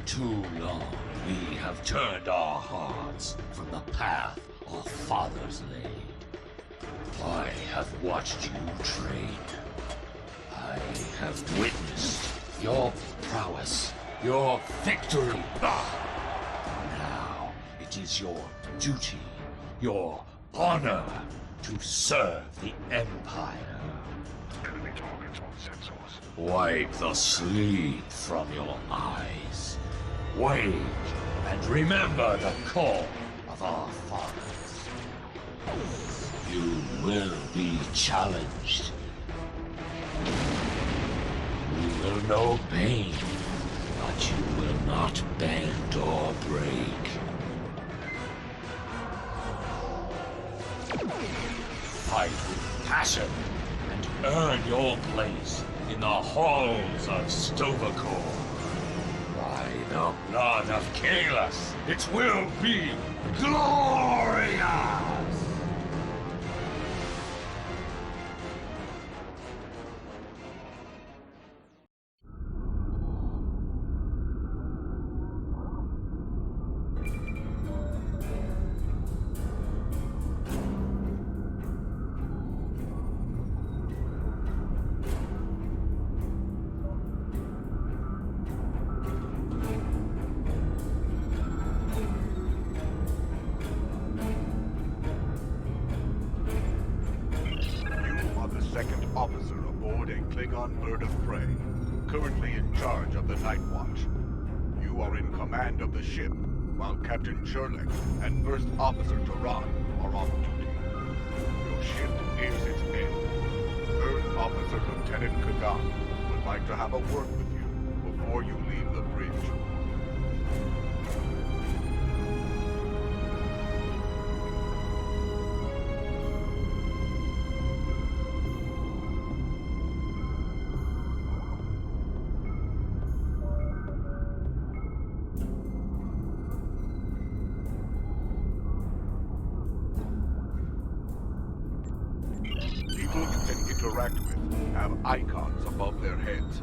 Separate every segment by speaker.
Speaker 1: too long, we have turned our hearts from the path our fathers laid. I have watched you train. I have witnessed your prowess, your victory. Now it is your duty, your honor, to serve the Empire.
Speaker 2: Enemy targets on sensors.
Speaker 1: Wipe the sleep from your eyes. Wake and remember the call of our fathers. You will be challenged. You will know pain, but you will not bend or break. Fight with passion and earn your place in the halls of Stovacor. By the blood of Kalis, it will be glorious!
Speaker 2: Second officer aboard a Klingon bird of prey, currently in charge of the Night Watch. You are in command of the ship, while Captain Cherlik and First Officer Turan are on duty. Your shift nears its end. Third Officer Lieutenant Kagan would like to have a word with you before you leave the bridge. People you can interact with have icons above their heads.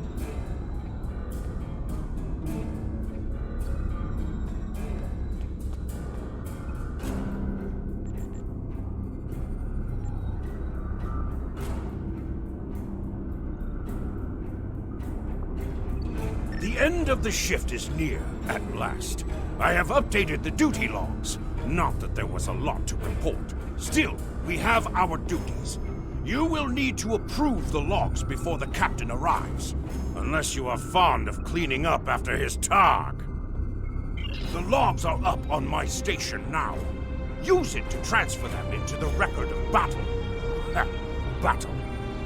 Speaker 3: The end of the shift is near, at last. I have updated the duty logs. Not that there was a lot to report. Still, we have our duties. You will need to approve the logs before the captain arrives, unless you are fond of cleaning up after his targ. The logs are up on my station now. Use it to transfer them into the record of battle. Battle.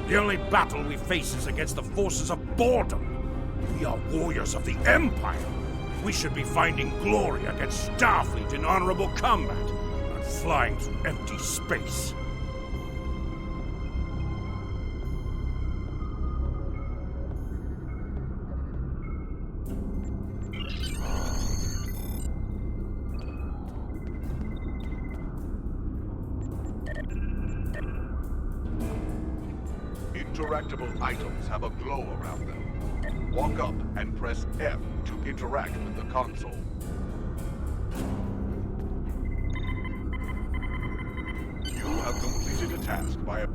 Speaker 3: The only battle we face is against the forces of boredom. We are warriors of the Empire. We should be finding glory against Starfleet in honorable combat, not flying through empty space.
Speaker 2: Interactable items have a glow around them. Walk up and press F to interact with the console. You have completed a task by a...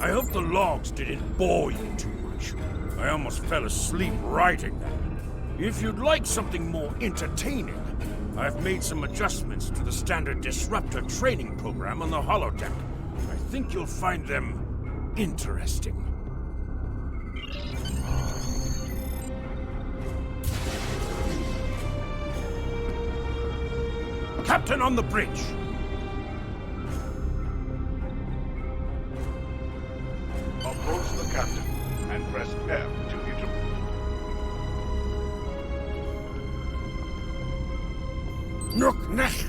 Speaker 3: I hope the logs didn't bore you too much. I almost fell asleep writing them. If you'd like something more entertaining, I've made some adjustments to the standard disruptor training program on the holodeck. I think you'll find them interesting. Captain on the bridge!
Speaker 2: Approach the captain and press F to interact.
Speaker 3: Nook-nech!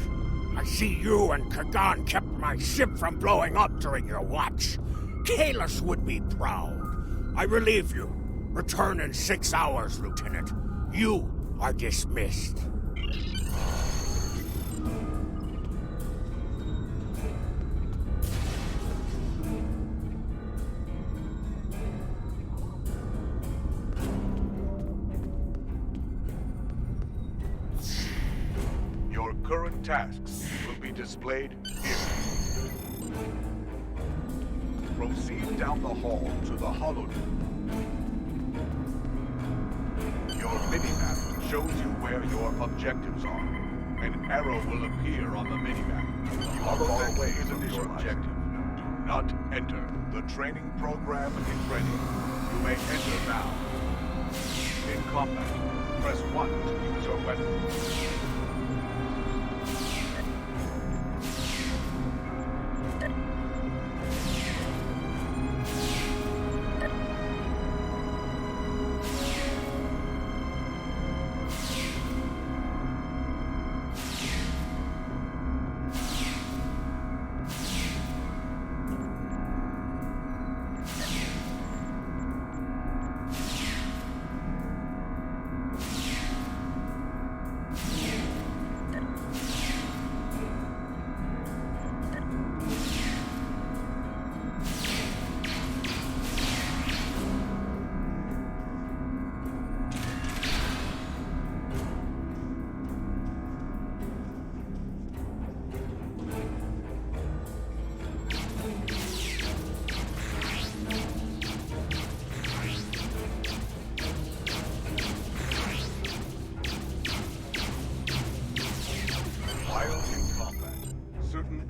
Speaker 3: I see you and Kagan kept my ship from blowing up during your watch. Kalis would be proud. I relieve you. Return in 6 hours, Lieutenant. You are dismissed.
Speaker 2: tasks will be displayed here. Proceed down the hall to the holodeck. Your minimap shows you where your objectives are. An arrow will appear on the minimap. Holodeck is your objective. Do not enter. The training program is ready. You may enter now. In combat, press 1 to use your weapon.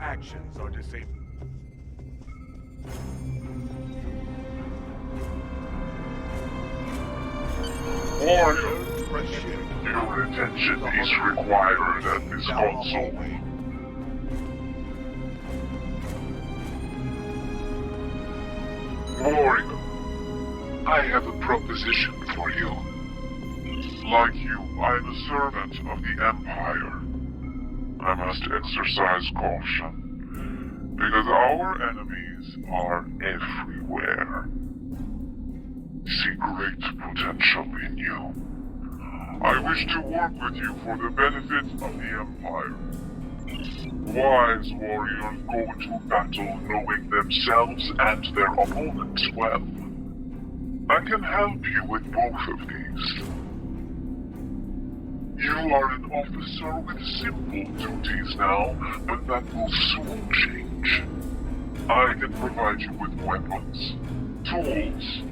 Speaker 2: Actions are disabled.
Speaker 4: Warning. Your attention is required at this console. Warning. I have a proposition for you. Like you, I'm a servant of the Empire. I must exercise caution, because our enemies are everywhere. See great potential in you. I wish to work with you for the benefit of the Empire. Wise warriors go into battle knowing themselves and their opponents well. I can help you with both of these. You are an officer with simple duties now, but that will soon change. I can provide you with weapons, tools,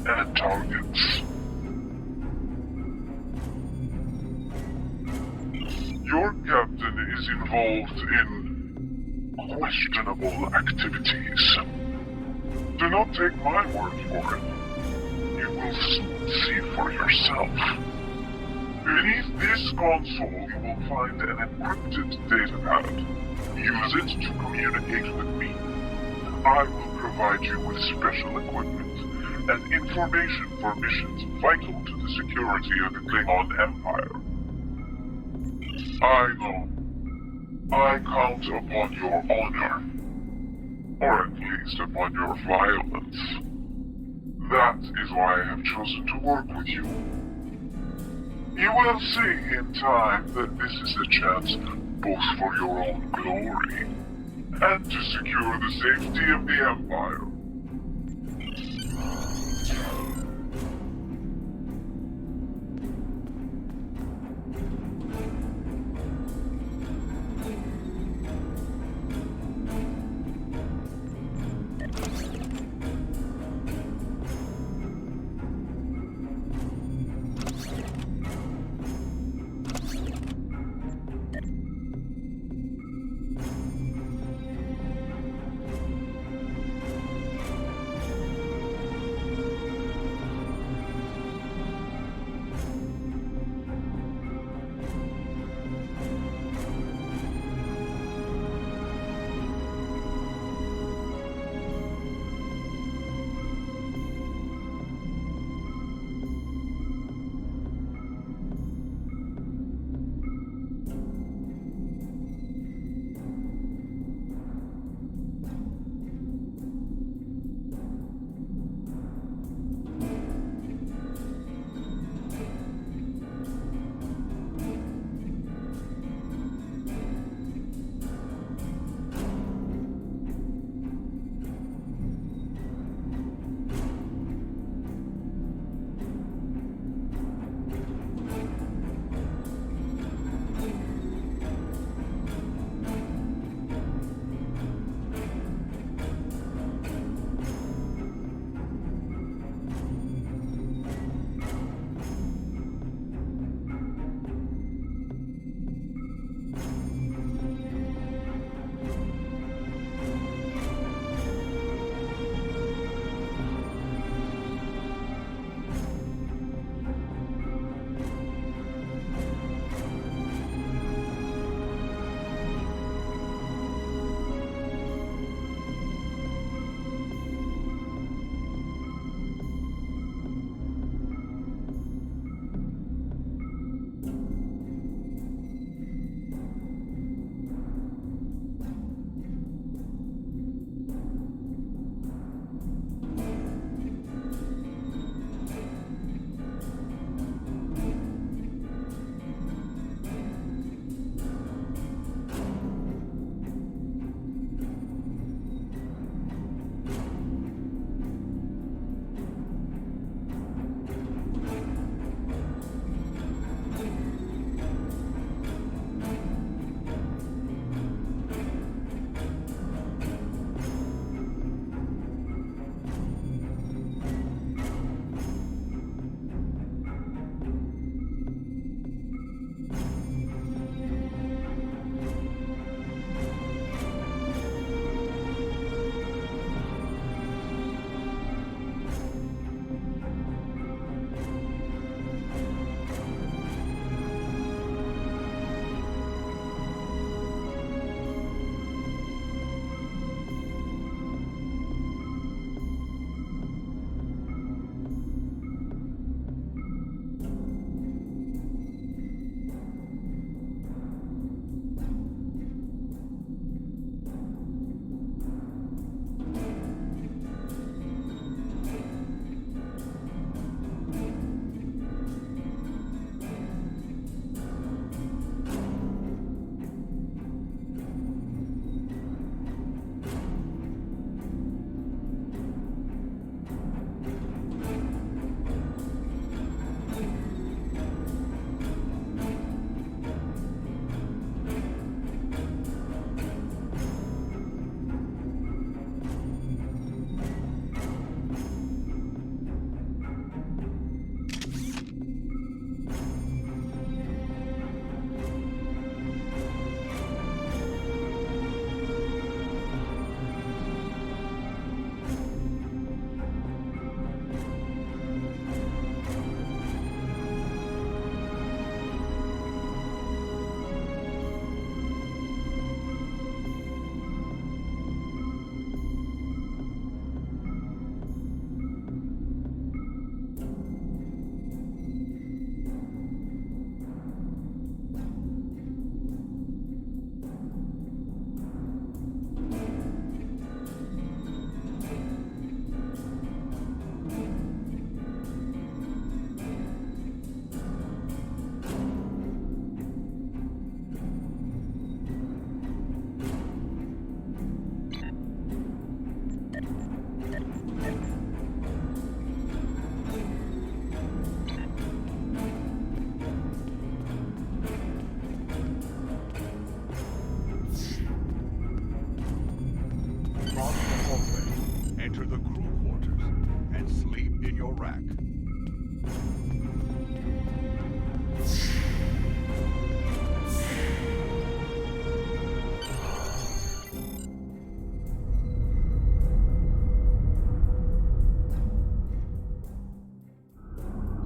Speaker 4: and targets. Your captain is involved in questionable activities. Do not take my word for it. You will soon see for yourself. Beneath this console, you will find an encrypted datapad. Use it to communicate with me. I will provide you with special equipment and information for missions vital to the security of the Klingon Empire. I know. I count upon your honor. Or at least upon your violence. That is why I have chosen to work with you. You will see in time that this is a chance both for your own glory and to secure the safety of the Empire.
Speaker 2: the crew quarters and sleep in your rack.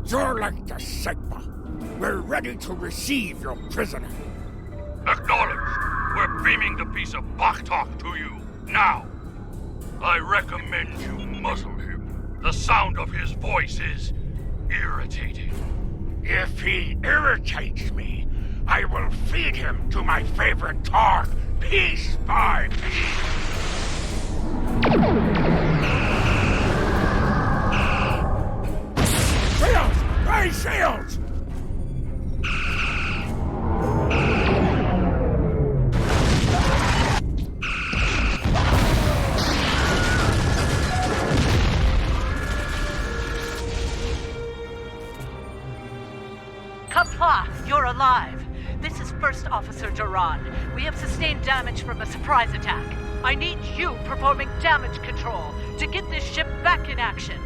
Speaker 3: You're like the Sigma. We're ready to receive your prisoner.
Speaker 5: Acknowledged. We're beaming the piece of Baktok to you, now. I recommend you muzzle him. The sound of his voice is irritating.
Speaker 3: If he irritates me, I will feed him to my favorite targ, piece by piece. Shields! Raise shields!
Speaker 6: Kapla, you're alive. This is First Officer Duran. We have sustained damage from a surprise attack. I need you performing damage control to get this ship back in action.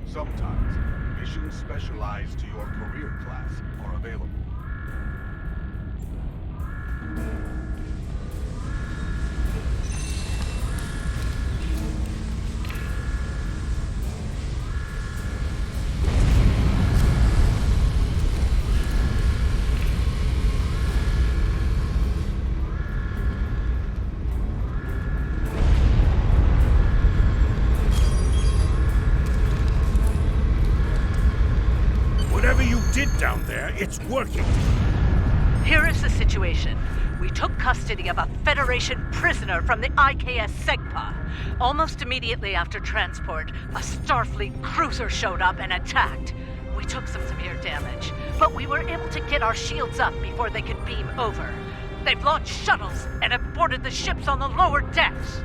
Speaker 2: Sometimes, missions specialized to your career class are available.
Speaker 3: Whatever you did down there, it's working.
Speaker 6: Here is the situation. We took custody of a Federation prisoner from the IKS Segpa. Almost immediately after transport, a Starfleet cruiser showed up and attacked. We took some severe damage, but we were able to get our shields up before they could beam over. They've launched shuttles and have boarded the ships on the lower decks.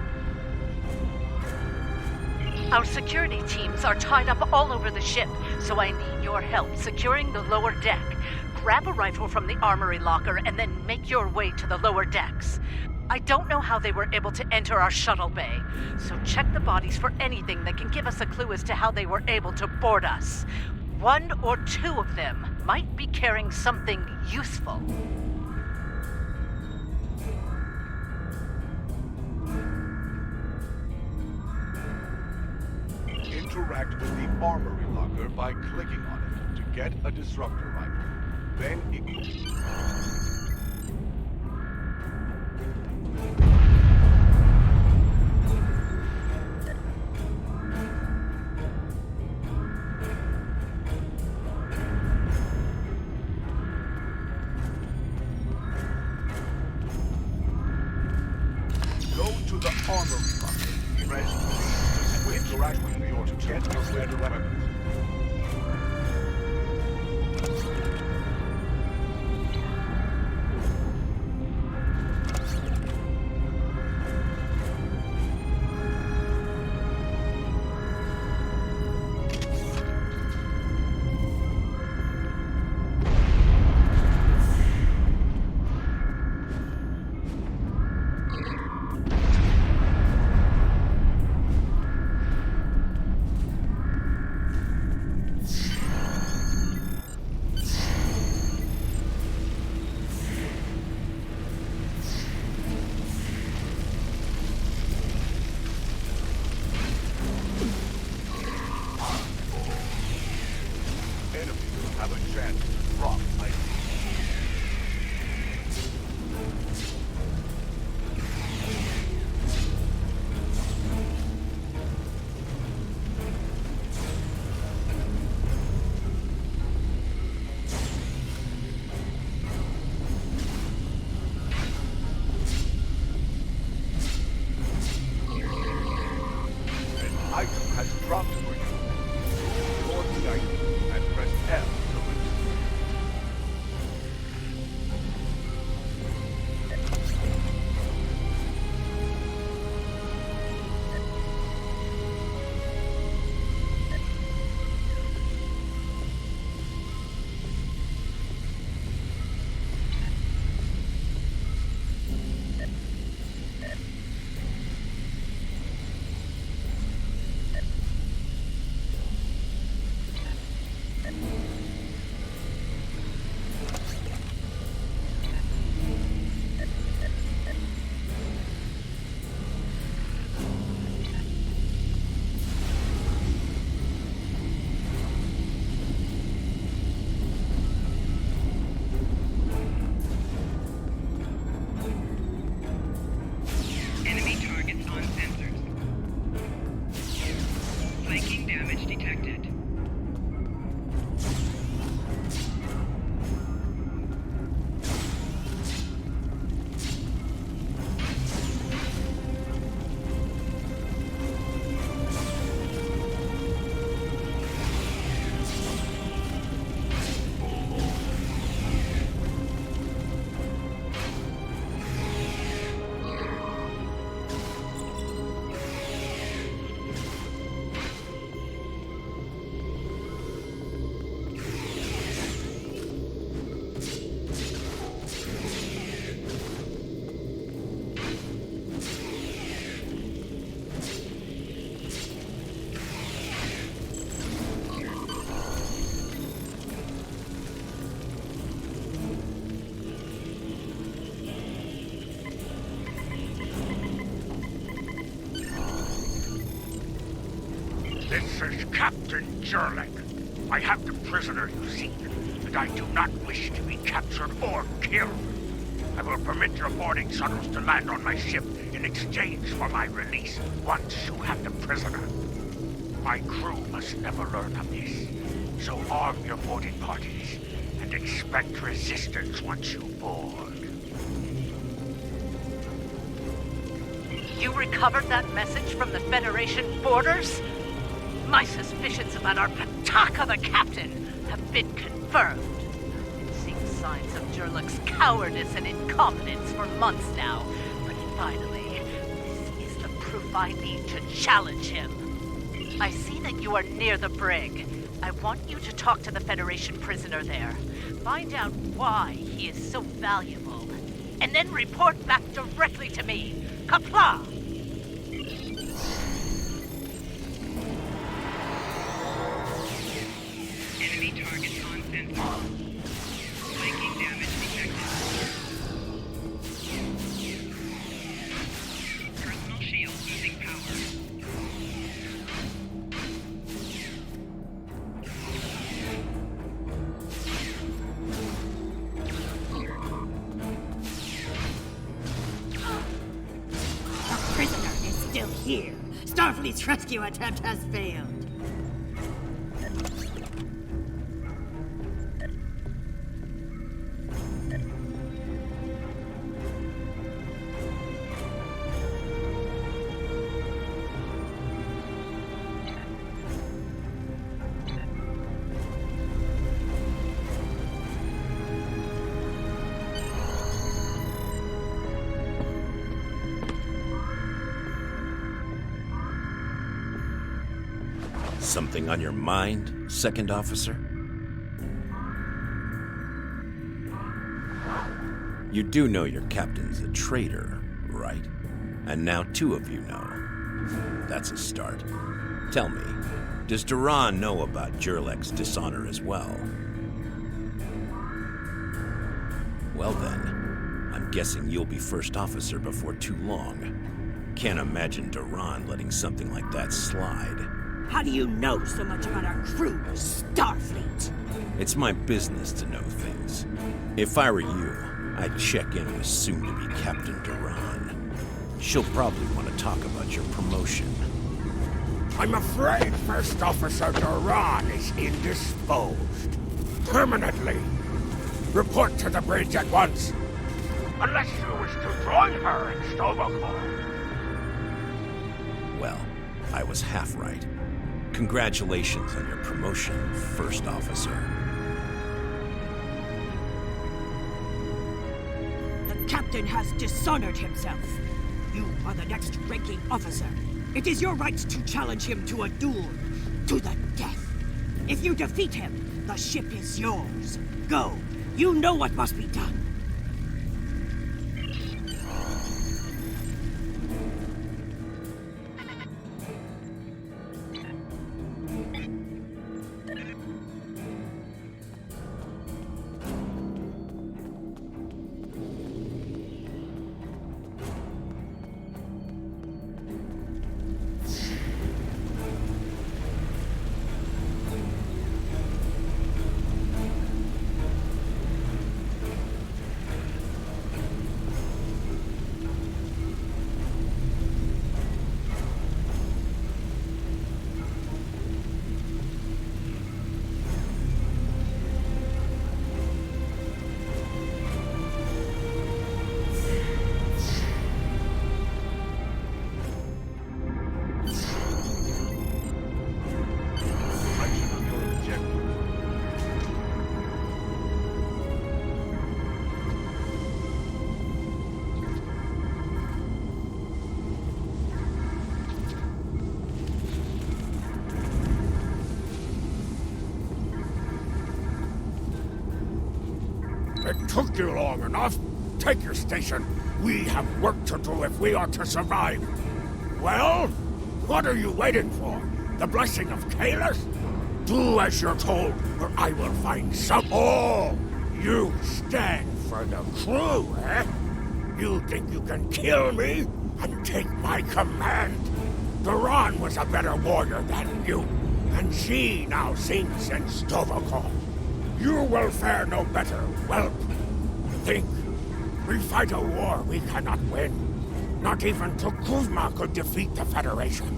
Speaker 6: Our security teams are tied up all over the ship, so I need your help securing the lower deck. Grab a rifle from the armory locker and then make your way to the lower decks. I don't know how they were able to enter our shuttle bay, so check the bodies for anything that can give us a clue as to how they were able to board us. One or two of them might be carrying something useful.
Speaker 2: Interact with the armory locker by clicking on it to get a disruptor rifle. Then go to the armory locker. Press to interact with me or to get a better weapons. Have a chance to drop my An item has dropped for you. Record the item and press F to release.
Speaker 7: This is Captain Jurlik. I have the prisoner you seek, and I do not wish to be captured or killed. I will permit your boarding shuttles to land on my ship in exchange for my release once you have the prisoner. My crew must never learn of this, so arm your boarding parties and expect resistance once you board.
Speaker 6: You recovered that message from the Federation borders? My suspicions about our Pataka the Captain have been confirmed. I've seen signs of Jurlik's cowardice and incompetence for months now, but finally, this is the proof I need to challenge him. I see that you are near the brig. I want you to talk to the Federation prisoner there. Find out why he is so valuable, and then report back directly to me. Kapla!
Speaker 8: Enemy targets on sensor. Flanking damage detected. Personal shield losing power.
Speaker 9: The prisoner is still here. Starfleet's rescue attempt has failed.
Speaker 3: Something on your mind, Second Officer? You do know your captain's a traitor, right? And now two of you know. That's a start. Tell me, does Duran know about Jurlik's dishonor as well? Well then, I'm guessing you'll be First Officer before too long. Can't imagine Duran letting something like that slide.
Speaker 9: How do you know so much about our crew, Starfleet?
Speaker 3: It's my business to know things. If I were you, I'd check in with soon-to-be Captain Duran. She'll probably want to talk about your promotion.
Speaker 7: I'm afraid First Officer Duran is indisposed. Permanently. Report to the bridge at once. Unless you wish to join her in Stovall.
Speaker 3: Well, I was half right. Congratulations on your promotion, First Officer.
Speaker 9: The captain has dishonored himself. You are the next ranking officer. It is your right to challenge him to a duel, to the death. If you defeat him, the ship is yours. Go. You know what must be done.
Speaker 7: It took you long enough. Take your station. We have work to do if we are to survive. Well, what are you waiting for? The blessing of Kalis? Do as you're told, or I will find some. Oh, you stand for the crew, eh? You think you can kill me and take my command? Duran was a better warrior than you.
Speaker 3: and she now sings in Stovokov. You will fare no better, whelp. Think, we fight a war we cannot win. Not even Tukuzma could defeat the Federation,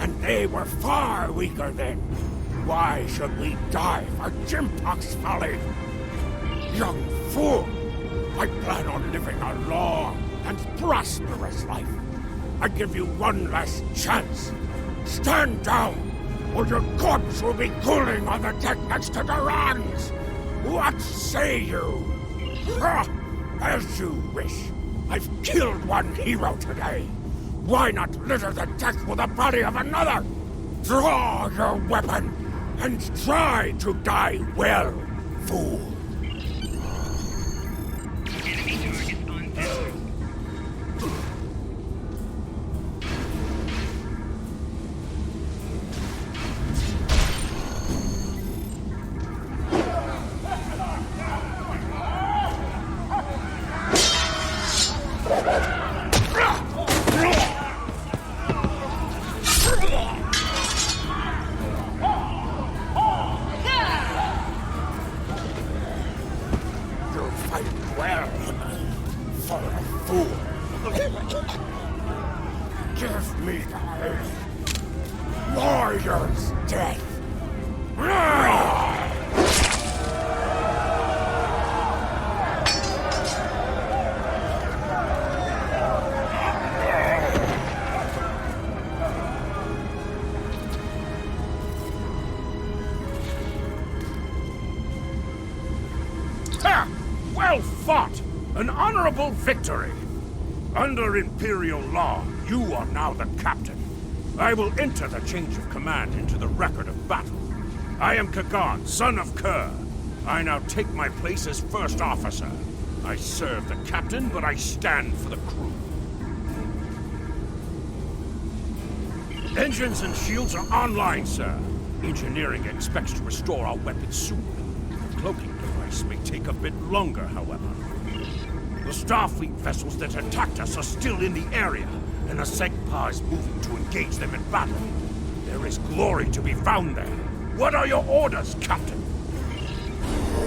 Speaker 3: and they were far weaker then. Why should we die for Jimpock's folly? Young fool! I plan on living a long and prosperous life. I give you one last chance. Stand down, or your corpse will be cooling on the deck next to Duran's. What say you? As you wish. I've killed one hero today. Why not litter the deck with the body of another? Draw your weapon and try to die well, fool.
Speaker 8: Enemy target uncensored.
Speaker 3: Give me the warrior's death. Ha! Well fought! An honorable victory! Under Imperial law, you are now the captain. I will enter the change of command into the record of battle. I am Kagan, son of Kerr. I now take my place as first officer. I serve the captain, but I stand for the crew. Engines and shields are online, sir. Engineering expects to restore our weapons soon. The cloaking device may take a bit longer, however. The Starfleet vessels that attacked us are still in the area, and the Segpa is moving to engage them in battle. There is glory to be found there. What are your orders, Captain?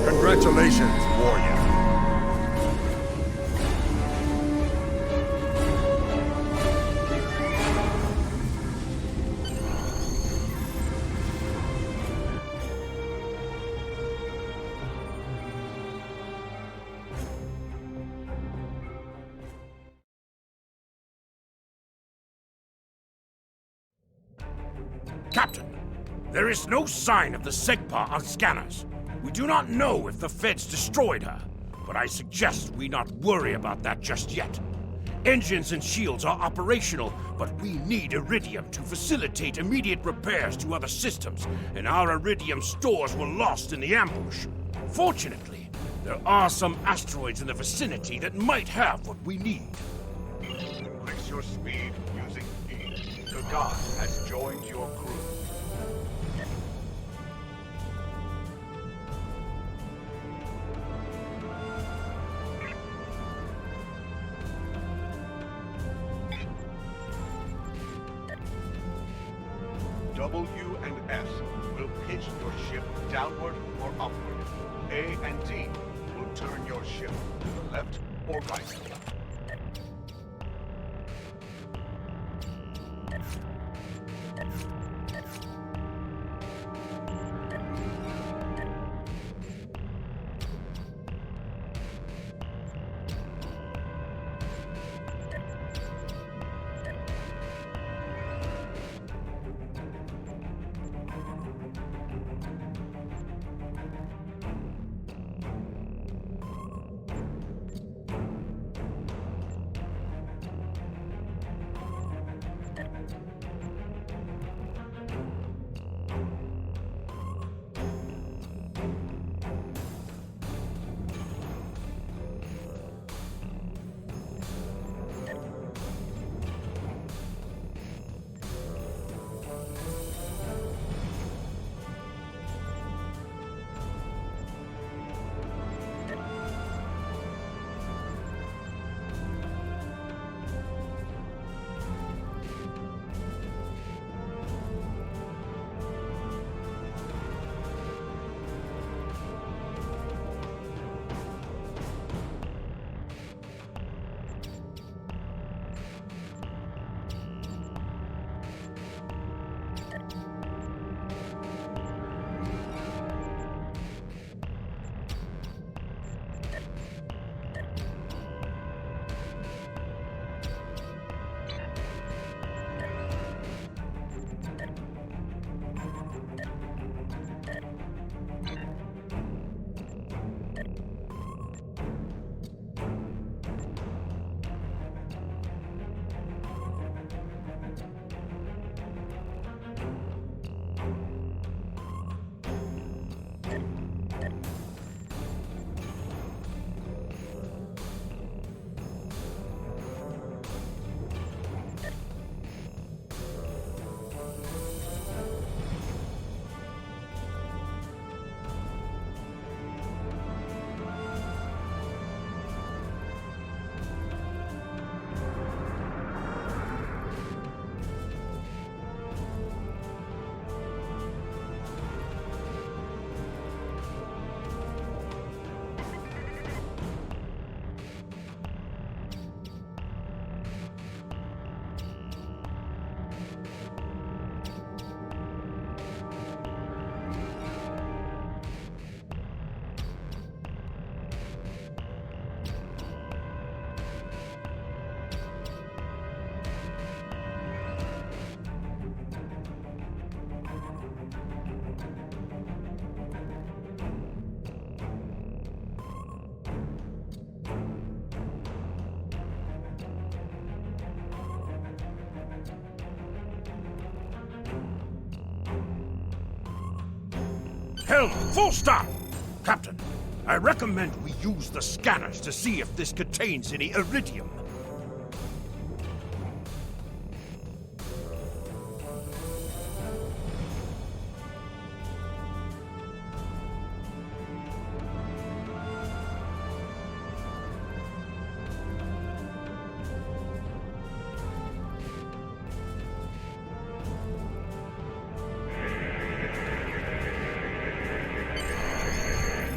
Speaker 10: Congratulations, warrior.
Speaker 3: Captain, there is no sign of the Segpa on scanners. We do not know if the Feds destroyed her, but I suggest we not worry about that just yet. Engines and shields are operational, but we need iridium to facilitate immediate repairs to other systems, and our iridium stores were lost in the ambush. Fortunately, there are some asteroids in the vicinity that might have what we need.
Speaker 2: Increase your speed using E. The god has joined your crew. W and S will pitch your ship downward or upward. A and D will turn your ship to the left or right.
Speaker 3: Helm, full stop! Captain, I recommend we use the scanners to see if this contains any iridium.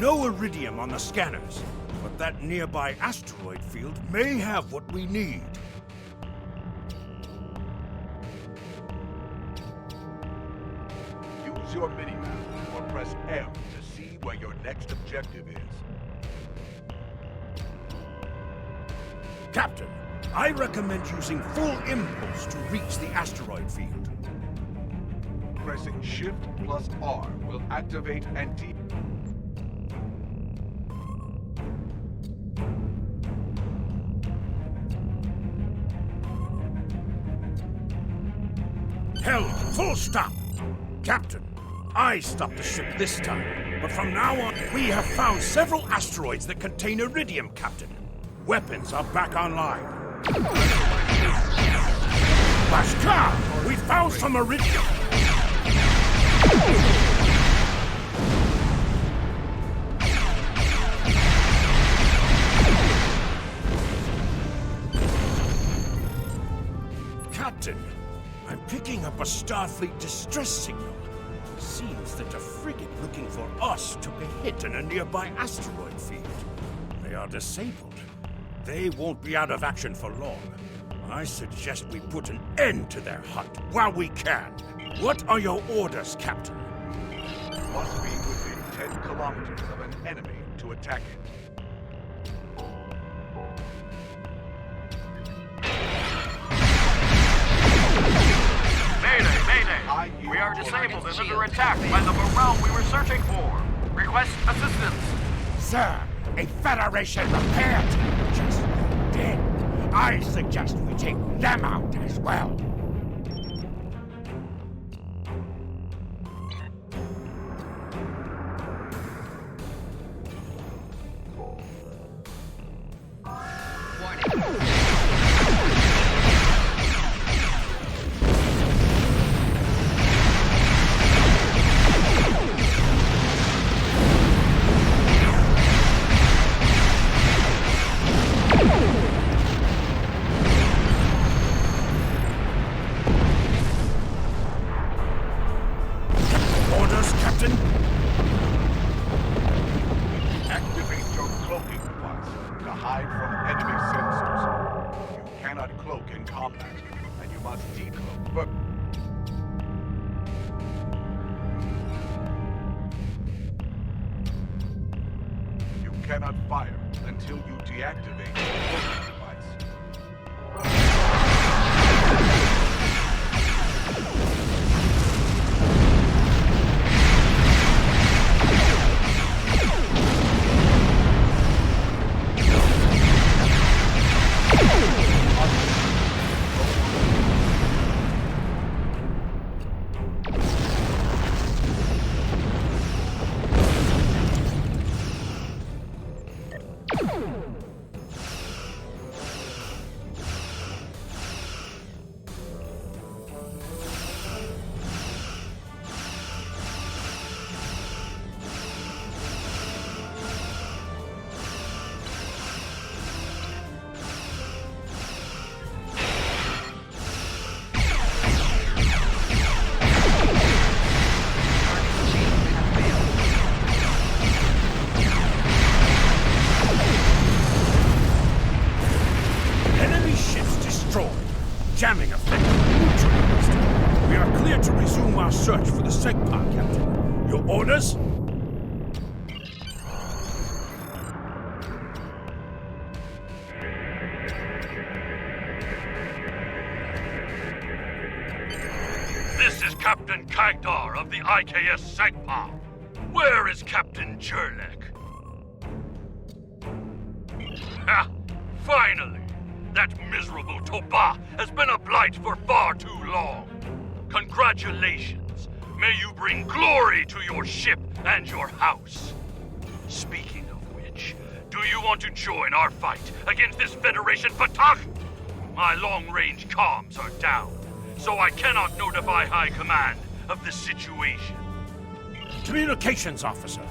Speaker 3: No iridium on the scanners, but that nearby asteroid field may have what we need.
Speaker 2: Use your minimap or press M to see where your next objective is.
Speaker 3: Captain, I recommend using full impulse to reach the asteroid field.
Speaker 2: Pressing Shift plus R will activate and
Speaker 3: Helm, full stop! Captain, I stopped the ship this time, but from now on, we have found several asteroids that contain iridium, Captain. Weapons are back online. Lajkaj, we found some iridium! Captain, I'm picking up a Starfleet distress signal. Seems that a frigate looking for us took a hit in a nearby asteroid field. They are disabled. They won't be out of action for long. I suggest we put an end to their hunt while we can. What are your orders, Captain?
Speaker 2: Must be within 10 kilometers of an enemy to attack it.
Speaker 10: Mayday! We are disabled and under attack by the Baral we were searching for. Request assistance.
Speaker 3: Sir, a Federation repair team just moved in. I suggest we take them out as well.
Speaker 2: Activate your cloaking device to hide from enemy sensors. You cannot cloak in combat, and you must decloak. But you cannot fire until you deactivate your cloaking device.
Speaker 3: Jamming effect neutralized. We are clear to resume our search for the Segpod, Captain. Your orders?
Speaker 5: This is Captain Kagdar of the IKS Segpod. Where is Captain Jurlek? Ha! Finally! That miserable Toba has been a blight for far too long. Congratulations. May you bring glory to your ship and your house. Speaking of which, do you want to join our fight against this Federation Patak? My long-range comms are down, so I cannot notify High Command of the situation.
Speaker 3: Communications officer,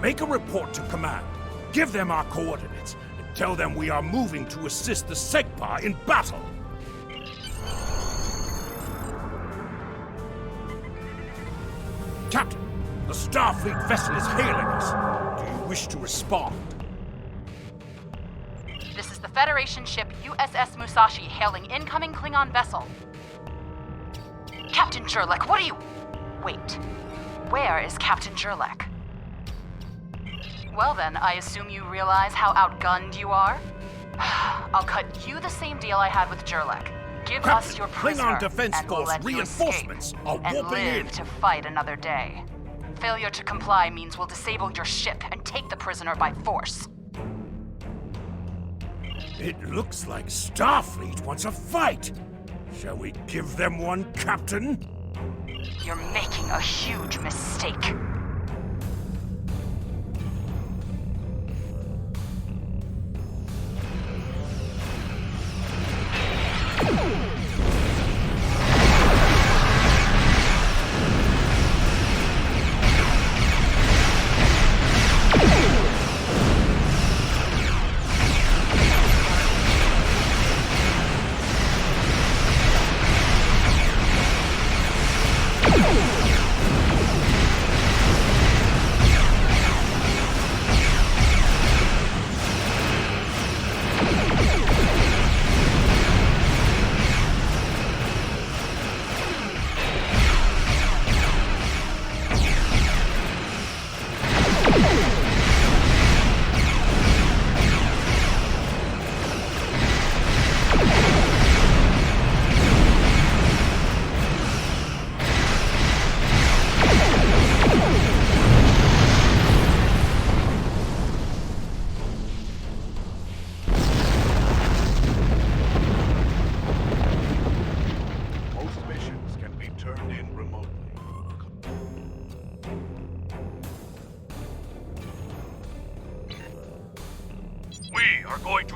Speaker 3: make a report to command. Give them our coordinates, and tell them we are moving to assist the Segpa in battle. Captain, the Starfleet vessel is hailing us. Do you wish to respond?
Speaker 11: This is the Federation ship USS Musashi hailing incoming Klingon vessel. Captain Jurlek, what are you... Wait. Where is Captain Jurlek? Well then, I assume you realize how outgunned you are? I'll cut you the same deal I had with Jurlek. Give
Speaker 3: Captain,
Speaker 11: us your prisoner,
Speaker 3: Klingon Defense
Speaker 11: and we'll
Speaker 3: Force
Speaker 11: let you
Speaker 3: reinforcements
Speaker 11: escape
Speaker 3: are
Speaker 11: and
Speaker 3: warping
Speaker 11: live
Speaker 3: in.
Speaker 11: to fight another day. Failure to comply means we'll disable your ship and take the prisoner by force.
Speaker 3: It looks like Starfleet wants a fight. Shall we give them one, Captain?
Speaker 11: You're making a huge mistake.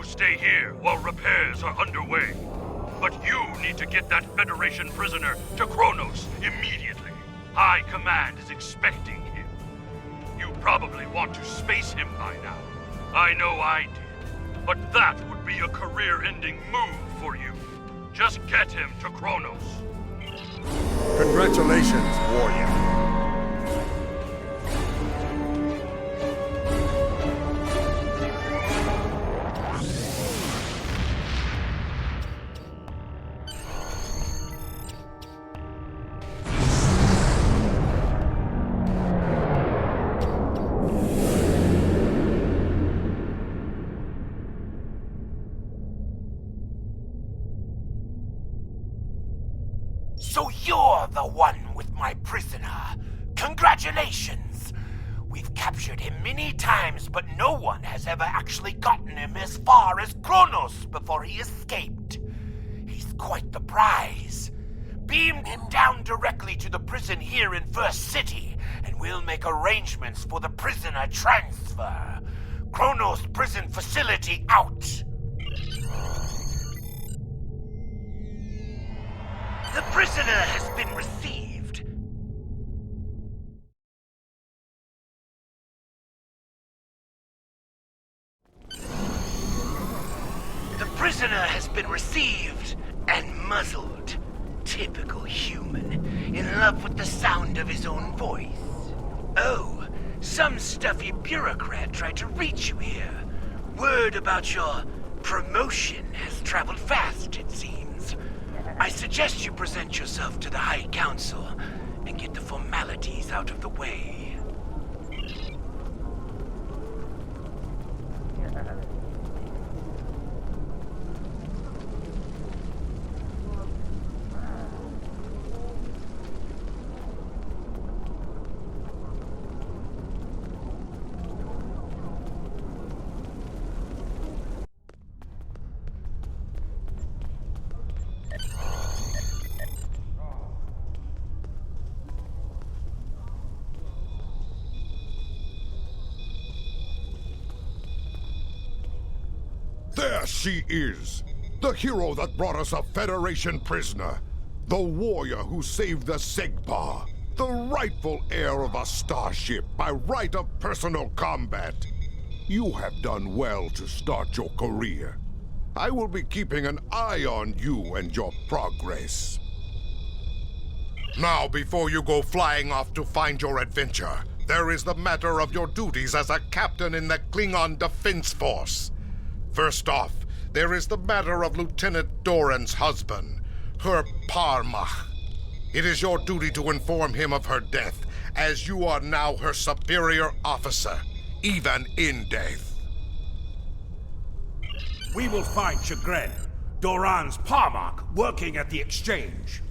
Speaker 5: Stay here while repairs are underway. But you need to get that Federation prisoner to Kronos immediately. High Command is expecting him. You probably want to space him by now. I know I did. But that would be a career-ending move for you. Just get him to Kronos.
Speaker 12: Congratulations, warrior.
Speaker 13: So you're the one with my prisoner. Congratulations! We've captured him many times, but no one has ever actually gotten him as far as Kronos before he escaped. He's quite the prize. Beam him down directly to the prison here in First City, and we'll make arrangements for the prisoner transfer. Kronos prison facility out. The prisoner has been received. The prisoner has been received and muzzled. Typical human, in love with the sound of his own voice. Oh, some stuffy bureaucrat tried to reach you here. Word about your promotion has traveled fast, it seems. I suggest you present yourself to the High Council and get the formalities out of the way.
Speaker 12: There she is! The hero that brought us a Federation prisoner. The warrior who saved the Segbar. The rightful heir of a starship by right of personal combat. You have done well to start your career. I will be keeping an eye on you and your progress. Now, before you go flying off to find your adventure, there is the matter of your duties as a captain in the Klingon Defense Force. First off, there is the matter of Lieutenant Doran's husband, her Parmach. It is your duty to inform him of her death, as you are now her superior officer, even in death.
Speaker 3: We will find Chagrin, Doran's Parmach, working at the exchange.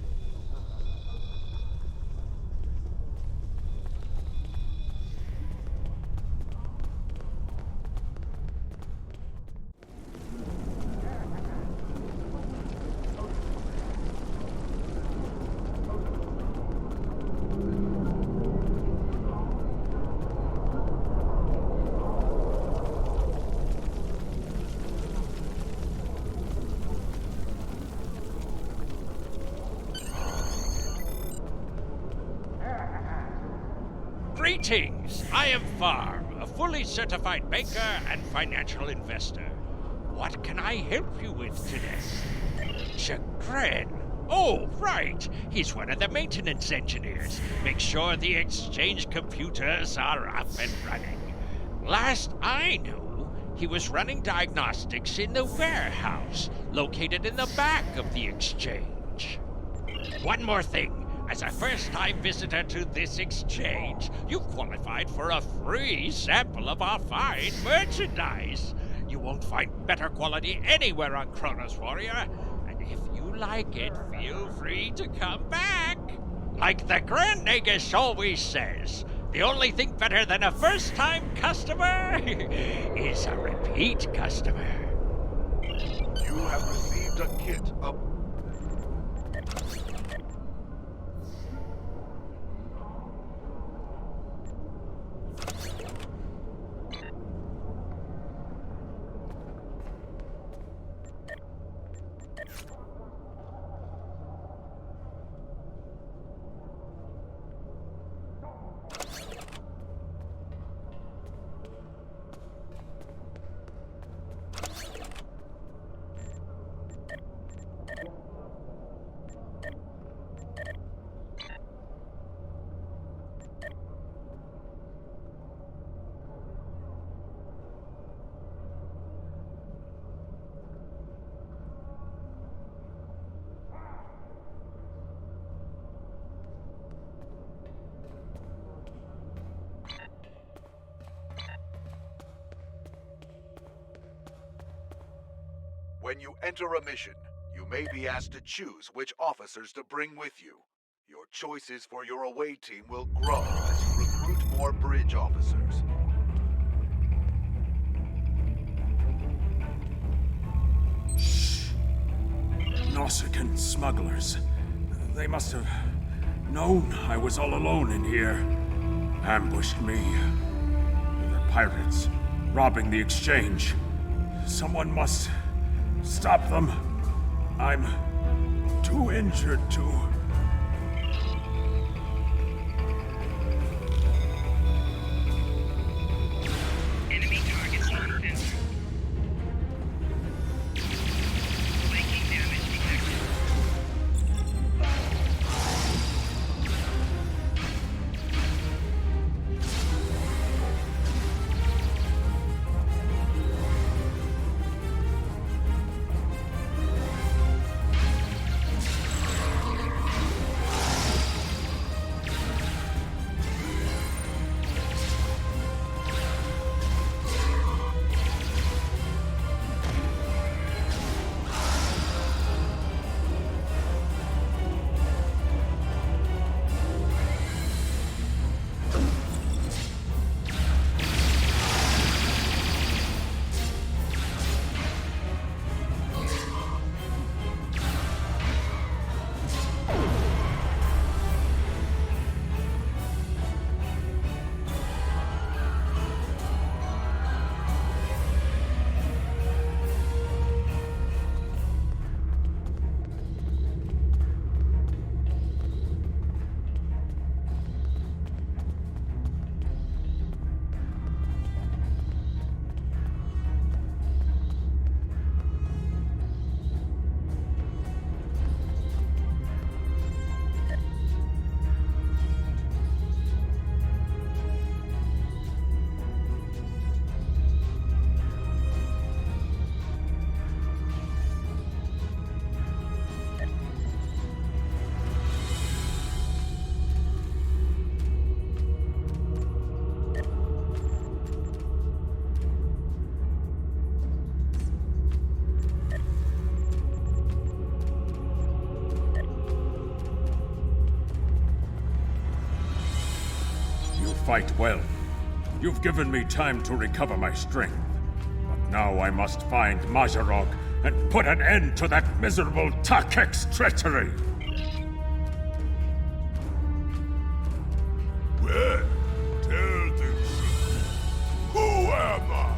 Speaker 5: Greetings! I am Farm, a fully certified banker and financial investor. What can I help you with today? Chagrin. Oh, right. He's one of the maintenance engineers. Make sure the exchange computers are up and running. Last I knew, he was running diagnostics in the warehouse, located in the back of the exchange. One more thing. As a first-time visitor to this exchange, you've qualified for a free sample of our fine merchandise. You won't find better quality anywhere on Kronos Warrior, and if you like it, feel free to come back. Like the Grand Nagus always says, the only thing better than a first-time customer is a repeat customer.
Speaker 2: You have received a kit of... When you enter a mission, you may be asked to choose which officers to bring with you. Your choices for your away team will grow as you recruit more bridge officers.
Speaker 3: Shh. Nausicaan smugglers. They must have known I was all alone in here. Ambushed me. They're pirates, robbing the exchange. Someone must stop them. I'm too injured to...
Speaker 8: Enemy targets non-offensive. Flanking damage detected.
Speaker 3: fight well. You've given me time to recover my strength. But now I must find Mazarog and put an end to that miserable Takek's treachery.
Speaker 14: Well, tell the truth. Who am I?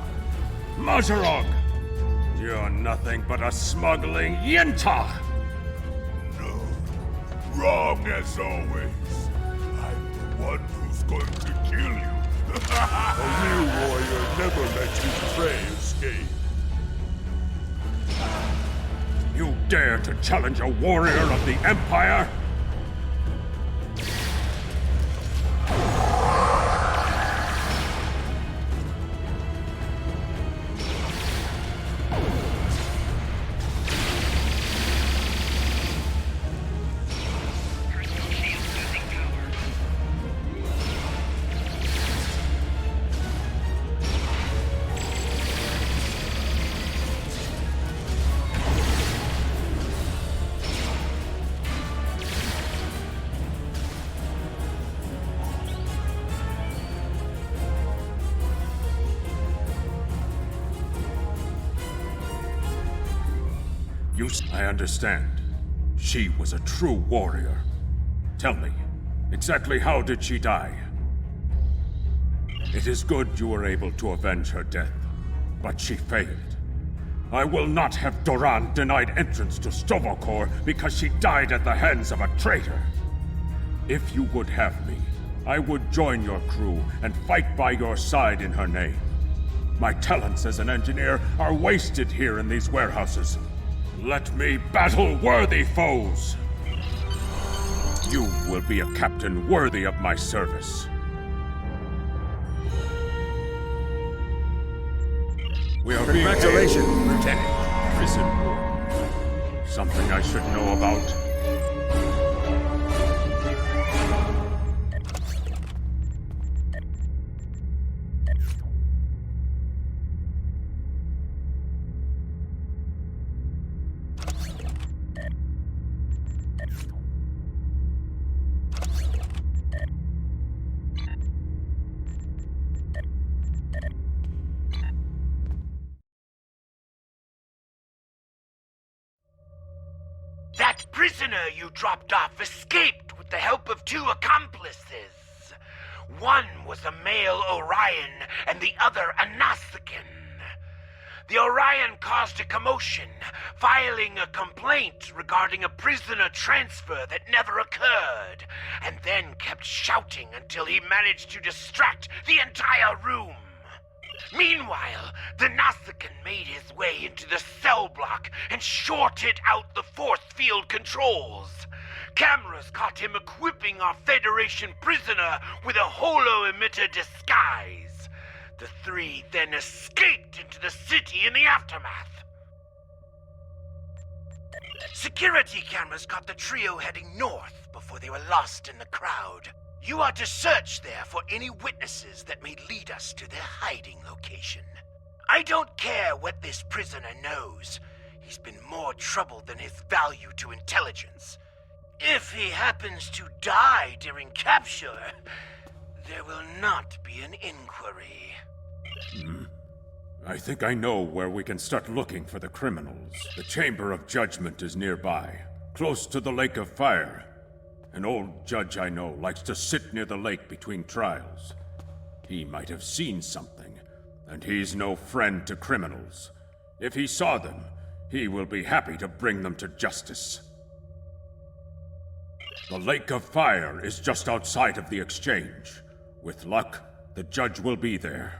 Speaker 3: Mazarog! You're nothing but a smuggling Yinta!
Speaker 14: No. Wrong as always. I'm the one who's going to kill you. A real warrior never lets his prey escape.
Speaker 3: You dare to challenge a warrior of the Empire? I understand. She was a true warrior. Tell me, exactly how did she die? It is good you were able to avenge her death, but she failed. I will not have Doran denied entrance to Stovokor because she died at the hands of a traitor. If you would have me, I would join your crew and fight by your side in her name. My talents as an engineer are wasted here in these warehouses. Let me battle worthy foes! You will be a captain worthy of my service. We are
Speaker 14: Congratulations, Lieutenant.
Speaker 3: Prison war. Something I should know about.
Speaker 13: That prisoner you dropped off escaped with the help of 2 accomplices. One was a male Orion and the other a Nausicaan. The Orion caused a commotion, filing a complaint regarding a prisoner transfer that never occurred, and then kept shouting until he managed to distract the entire room. Meanwhile, the Nausicaan made his way into the cell block and shorted out the force field controls. Cameras caught him equipping our Federation prisoner with a holo-emitter disguise. The 3 then escaped into the city in the aftermath. Security cameras caught the trio heading north before they were lost in the crowd. You are to search there for any witnesses that may lead us to their hiding location. I don't care what this prisoner knows. He's been more trouble than his value to intelligence. If he happens to die during capture, there will not be an inquiry.
Speaker 3: I think I know where we can start looking for the criminals. The Chamber of Judgment is nearby, close to the Lake of Fire. An old judge I know likes to sit near the lake between trials. He might have seen something, and he's no friend to criminals. If he saw them, he will be happy to bring them to justice. The Lake of Fire is just outside of the exchange. With luck, the judge will be there.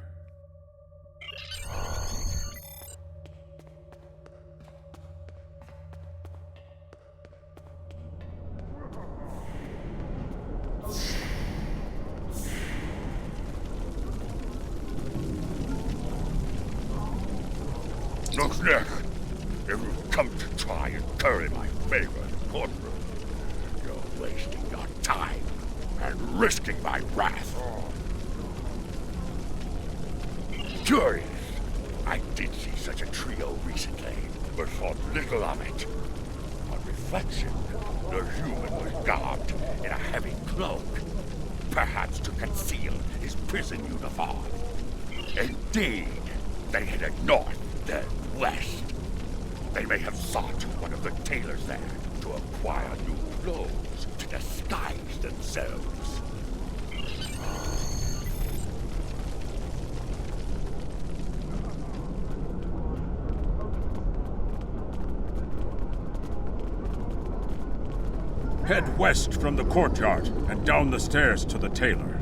Speaker 14: Look, you've come to try and curry my favor in the courtroom. You're wasting your time and risking my wrath. Curious. I did see such a trio recently, but thought little of it. On reflection, the human was garbed in a heavy cloak.
Speaker 3: perhaps to conceal his prison uniform. Indeed, they headed north, then west. They may have sought one of the tailors there to acquire new clothes to disguise themselves. Head west from the courtyard and down the stairs to the tailor.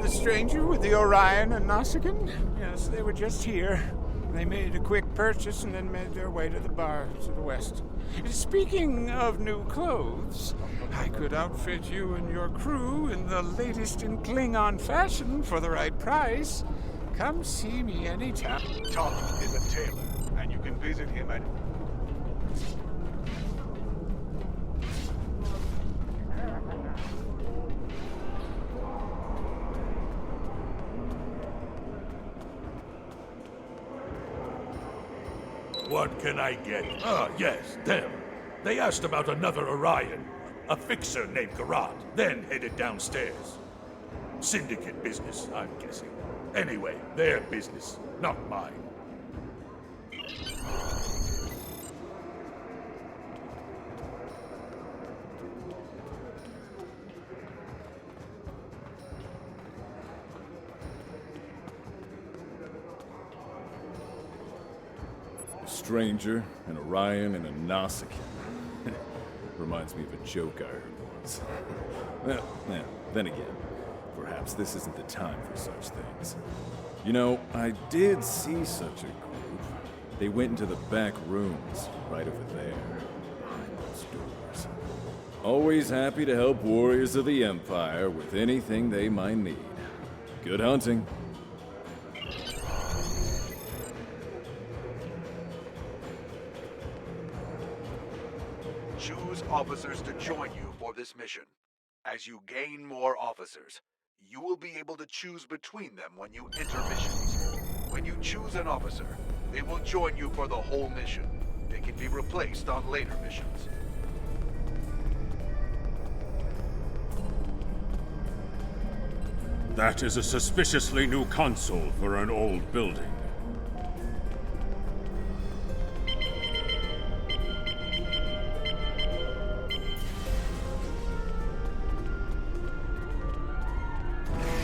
Speaker 15: The stranger with the Orion and Nausicaan? Yes, they were just here. They made a quick purchase and then made their way to the bar to the west. Speaking of new clothes, I could outfit you and your crew in the latest in Klingon fashion for the right price. Come see me anytime.
Speaker 2: Tom is a tailor, and you can visit him at...
Speaker 1: What can I get? Ah, yes, them. They asked about another Orion, a fixer named Garrod, then headed downstairs. Syndicate business, I'm guessing. Anyway, their business, not mine.
Speaker 16: Stranger, an Orion, and a Nausicaan. Reminds me of a joke I heard once. Well, then again, perhaps this isn't the time for such things. You know, I did see such a group. They went into the back rooms, right over there, behind those doors. Always happy to help warriors of the Empire with anything they might need. Good hunting.
Speaker 2: Choose officers to join you for this mission. As you gain more officers, you will be able to choose between them when you enter missions. When you choose an officer, they will join you for the whole mission. They can be replaced on later missions.
Speaker 3: That is a suspiciously new console for an old building.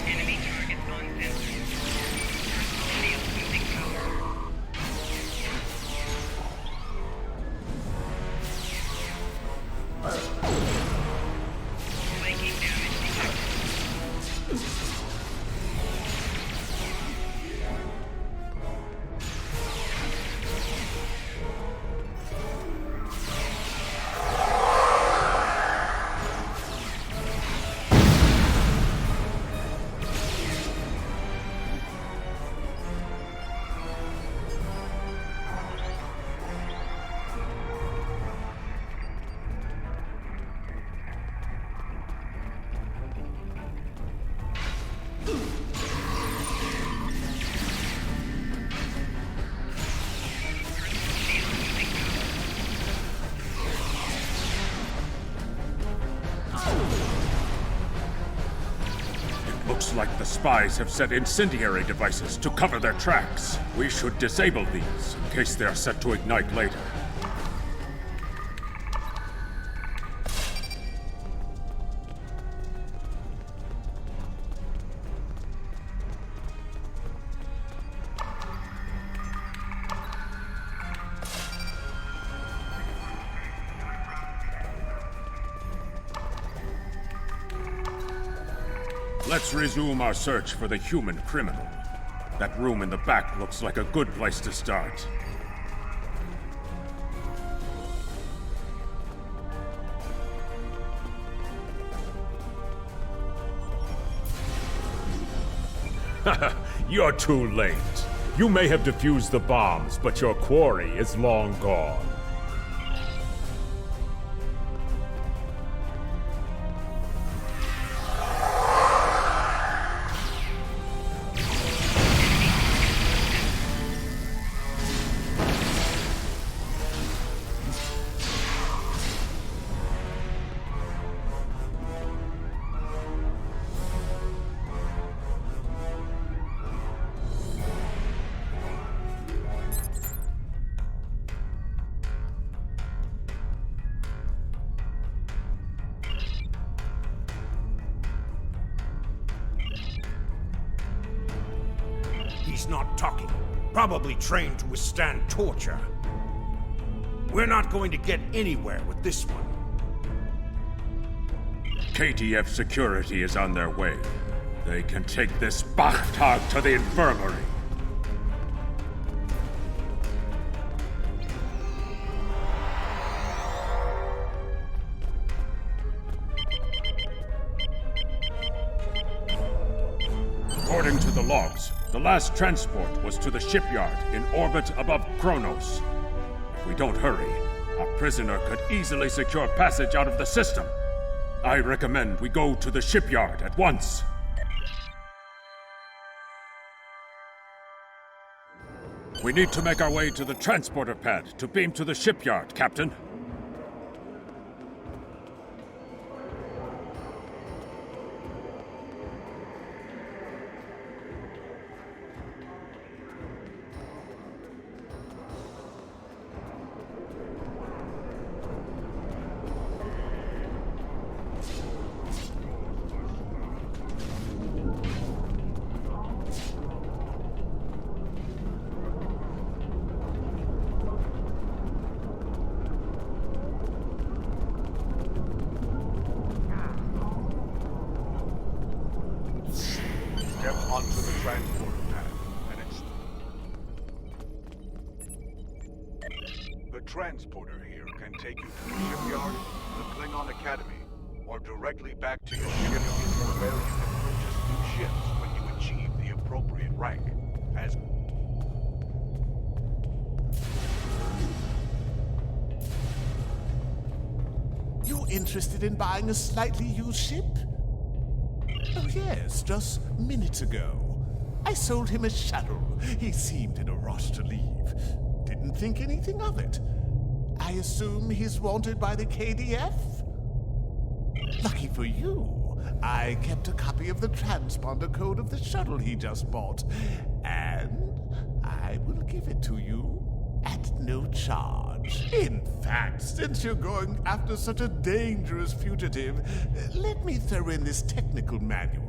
Speaker 8: Enemy targets on sensor. Personnel losing power. Flanking damage detected.
Speaker 3: Looks like the spies have set incendiary devices to cover their tracks. We should disable these in case they are set to ignite later. Let's resume our search for the human criminal. That room in the back looks like a good place to start. You're too late. You may have defused the bombs, but your quarry is long gone. he's not talking. Probably trained to withstand torture. We're not going to get anywhere with this one.
Speaker 5: KTF security is on their way. They can take this Bachtag to the infirmary. According to the logs, the last transport was to the shipyard in orbit above Kronos. If we don't hurry, our prisoner could easily secure passage out of the system. I recommend we go to the shipyard at once. We need to make our way to the transporter pad to beam to the shipyard, Captain.
Speaker 2: Step onto the transporter pad, and the transporter here can take you to the shipyard, the Klingon Academy, or directly back to your ship, where you can purchase new ships when you achieve the appropriate rank. As
Speaker 17: You interested in buying a slightly used ship? Oh yes, just minutes ago. I sold him a shuttle. He seemed in a rush to leave. Didn't think anything of it. I assume he's wanted by the KDF? Lucky for you, I kept a copy of the transponder code of the shuttle he just bought. And I will give it to you at no charge. In fact, since you're going after such a dangerous fugitive, let me throw in this technical manual.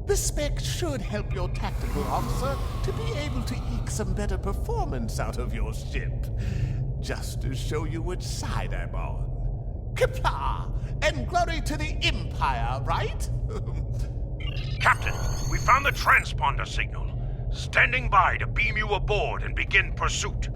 Speaker 17: The spec should help your tactical officer to be able to eke some better performance out of your ship. Just to show you which side I'm on. Qapla'! And glory to the Empire, right?
Speaker 7: Captain, we found the transponder signal. Standing by to beam you aboard and begin pursuit.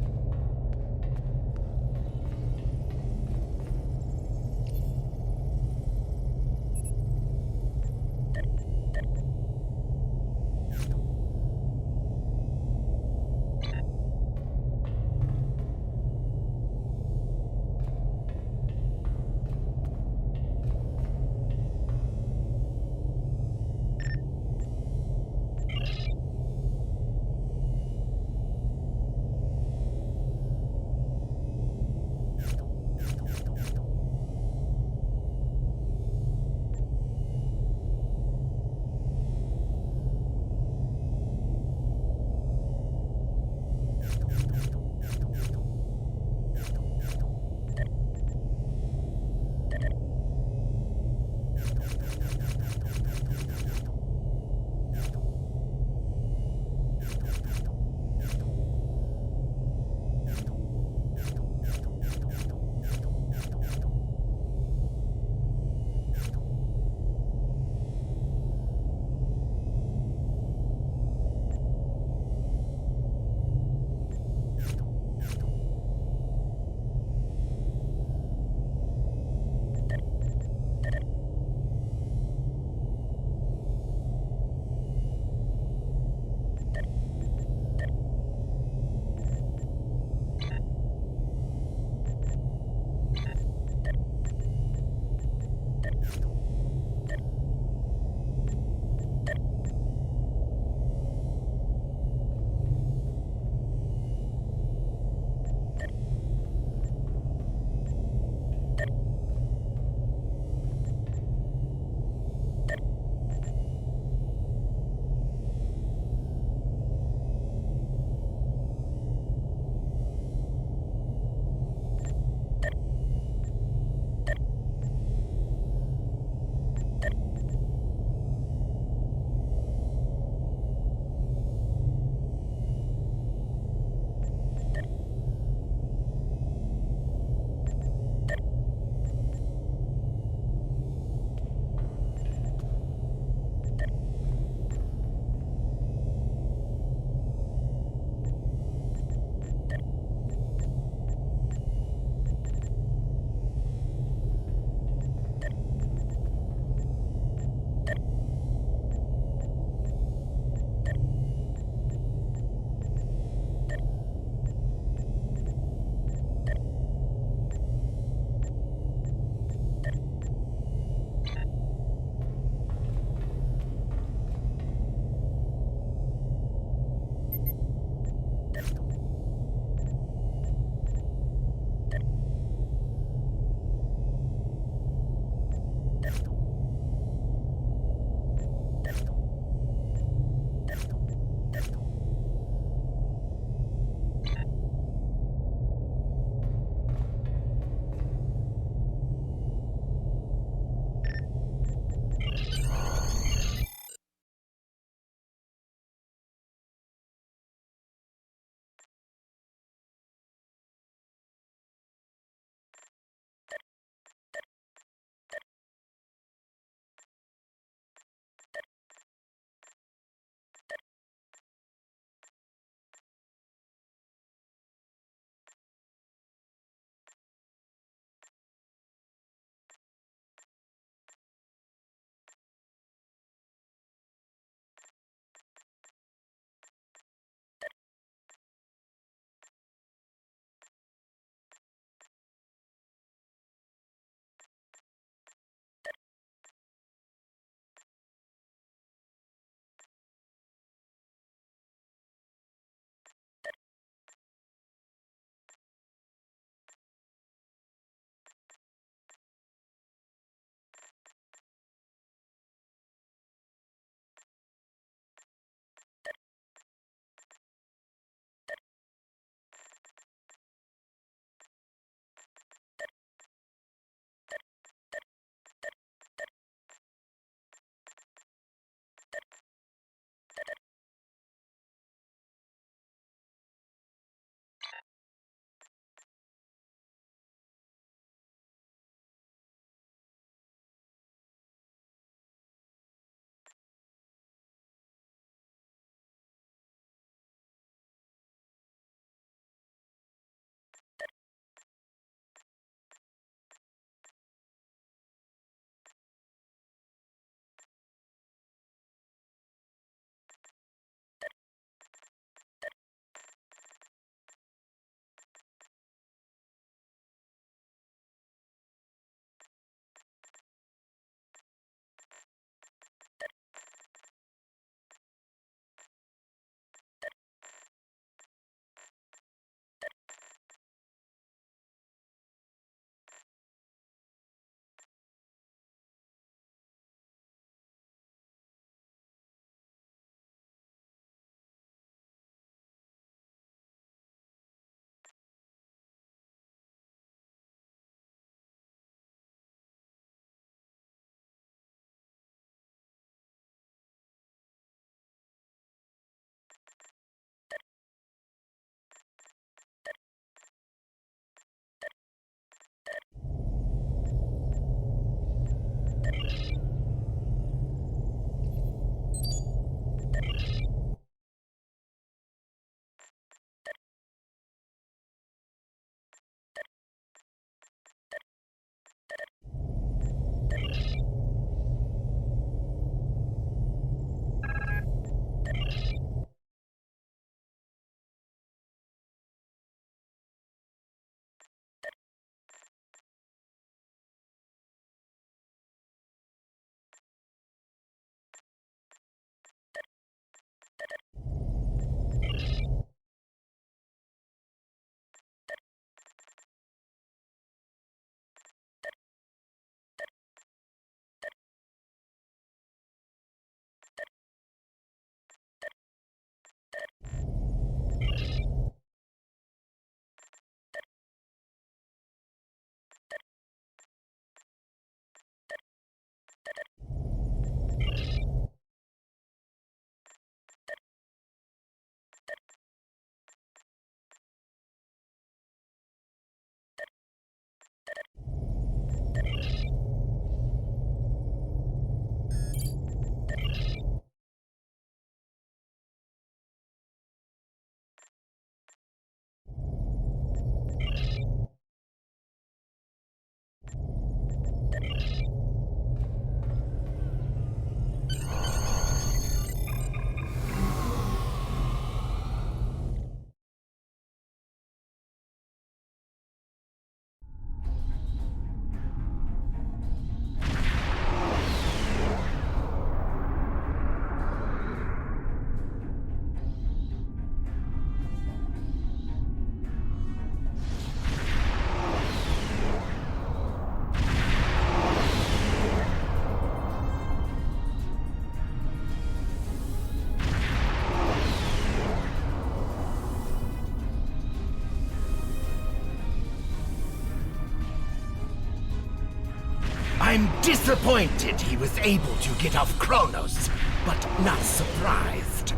Speaker 13: Disappointed he was able to get off Kronos, but not surprised.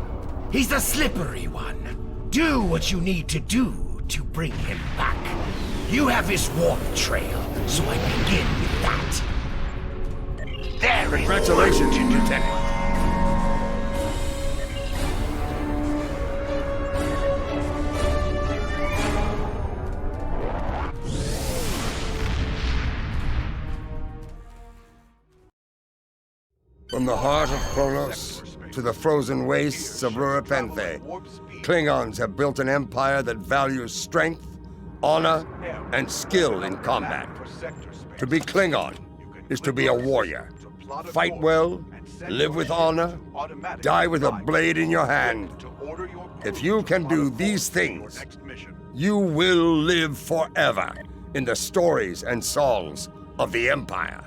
Speaker 13: He's a slippery one. Do what you need to do to bring him back. You have his warp trail, so I begin with that. There is
Speaker 18: Congratulations, Lieutenant. From the heart of Kronos to the frozen wastes of Rurapenthe, Klingons have built an empire that values strength, honor, and skill in combat. To be Klingon is to be a warrior. Fight well, live with honor, die with a blade in your hand. If you can do these things, you will live forever in the stories and songs of the Empire.